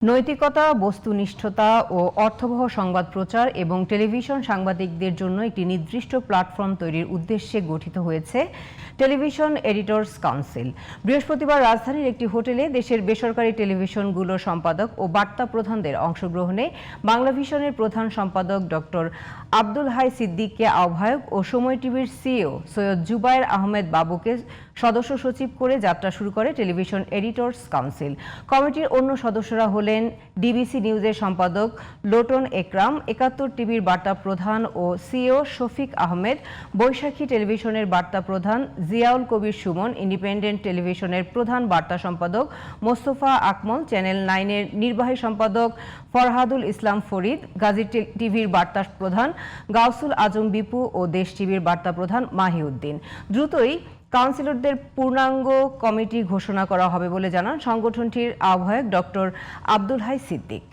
নৈতিকতা, বস্তুনিষ্ঠতা ও অর্থবহ সংবাদ প্রচার এবং টেলিভিশন সাংবাদিকদের জন্য একটি নির্দিষ্ট প্ল্যাটফর্ম তৈরির উদ্দেশ্যে গঠিত হয়েছে টেলিভিশন এডিটর্স কাউন্সিল। বৃহস্পতিবার রাজধানীর একটি হোটেলে দেশের বেসরকারি টেলিভিশনগুলোর সম্পাদক ও বার্তা প্রধানদের অংশগ্রহণে বাংলাভিশনের প্রধান সম্পাদক ডক্টর আব্দুল হাই সিদ্দিককে আহ্বায়ক ও সময় টিভির সিইও সৈয়দ জুবায়ের আহমেদ বাবুকে সদস্য সচিব করে যাত্রা শুরু করে টেলিভিশন এডিটর্স কাউন্সিল। কমিটির অন্য সদস্যরা হলেন ডিবিসি নিউজের সম্পাদক লোটন একরাম, ৭১ টিভির বার্তা প্রধান ও সিইও শফিক আহমেদ, বৈশাখী টেলিভিশনের বার্তা প্রধান জিয়াউল কবির সুমন, ইন্ডিপেন্ডেন্ট টেলিভিশনের প্রধান বার্তা সম্পাদক মোস্তফা আকমল, চ্যানেল 9-এর নির্বাহী সম্পাদক ফরহাদুল ইসলাম ফরিদ, গাজী টিভির বার্তা প্রধান গাউসুল আজম বিপু ও দেশ টিভির বার্তা প্রধান মাহিউদ্দিন। দ্রুতই কাউন্সিলরদের পূর্ণাঙ্গ কমিটি ঘোষণা করা হবে বলে জানান সংগঠনটির আহ্বায়ক ডক্টর আব্দুল হাই সিদ্দিক।